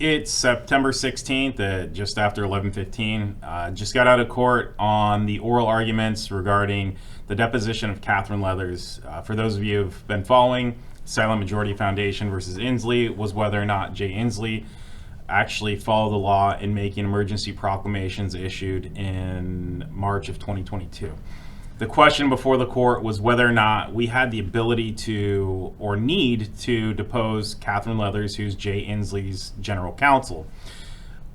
It's September 16th, just after 11:15. Just got out of court on the oral arguments regarding the deposition of Kathryn Leathers. For those of you who've been following, Silent Majority Foundation versus Inslee was whether or not Jay Inslee actually followed the law in making emergency proclamations issued in March of 2022. The question before the court was whether or not we had the ability to or need to depose Kathryn Leathers, who's Jay Inslee's general counsel.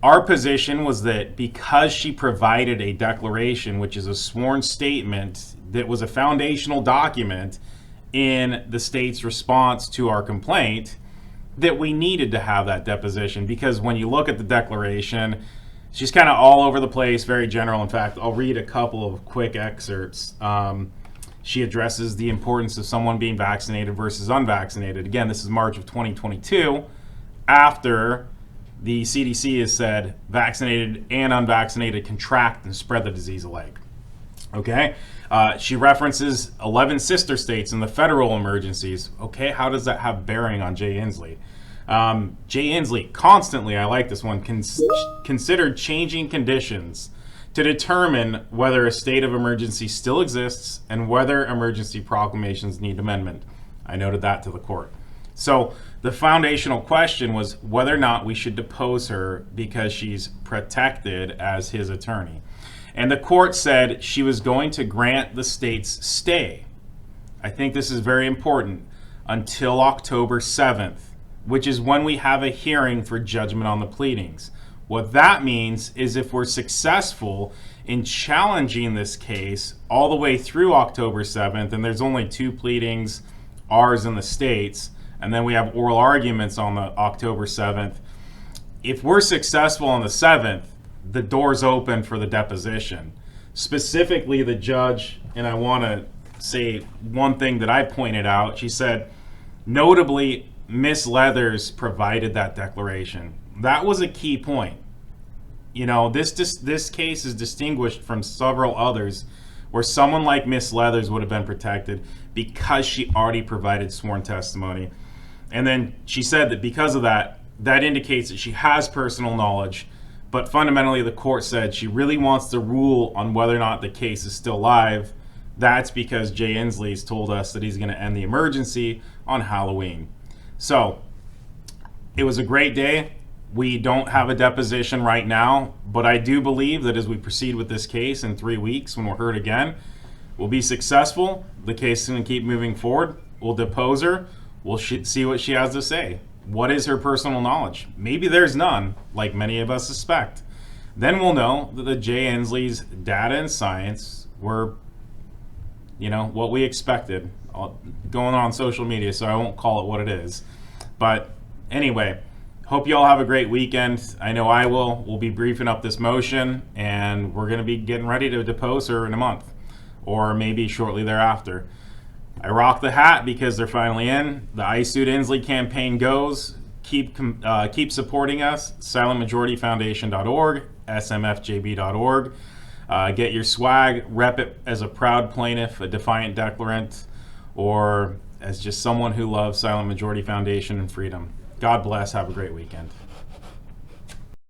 Our position was that because she provided a declaration, which is a sworn statement that was a foundational document in the state's response to our complaint, that we needed to have that deposition. Because when you look at the declaration, she's kind of all over the place, very general. In fact, I'll read a couple of quick excerpts. She addresses the importance of someone being vaccinated versus unvaccinated. Again, this is March of 2022, after the CDC has said vaccinated and unvaccinated contract and spread the disease alike. Okay? She references 11 sister states and the federal emergencies. Okay, how does that have bearing on Jay Inslee? Jay Inslee constantly, I like this one, considered changing conditions to determine whether a state of emergency still exists and whether emergency proclamations need amendment. I noted that to the court. So the foundational question was whether or not we should depose her because she's protected as his attorney. And the court said she was going to grant the state's stay. I think this is very important, until October 7th. Which is when we have a hearing for judgment on the pleadings. What that means is if we're successful in challenging this case all the way through October 7th, and there's only 2 pleadings, ours and the state's, and then we have oral arguments on the October 7th. If we're successful on the 7th, the door's open for the deposition. Specifically, the judge, and I want to say one thing that I pointed out, she said, notably, Miss Leathers provided that declaration. That was a key point. You know, this case is distinguished from several others where someone like Miss Leathers would have been protected because she already provided sworn testimony. And then she said that because of that, that indicates that she has personal knowledge. But fundamentally, the court said she really wants to rule on whether or not the case is still live. That's because Jay Inslee's told us that he's going to end the emergency on Halloween. So, it was a great day. We don't have a deposition right now, but I do believe that as we proceed with this case in 3 weeks, when we're heard again, we'll be successful. The case is going to keep moving forward. We'll depose her. We'll see what she has to say. What is her personal knowledge? Maybe there's none, like many of us suspect. Then we'll know that the Jay Inslee's data and science were, what we expected. Going on social media, so I won't call it what it is. But anyway, hope you all have a great weekend. I know I will. We'll be briefing up this motion, and we're going to be getting ready to depose her in a month, or maybe shortly thereafter. I rock the hat because they're finally in. The I Sued Inslee campaign goes. Keep supporting us. SilentMajorityFoundation.org, SMFJB.org. Get your swag. Rep it as a proud plaintiff, a defiant declarant, or as just someone who loves Silent Majority Foundation and freedom. God bless. Have a great weekend.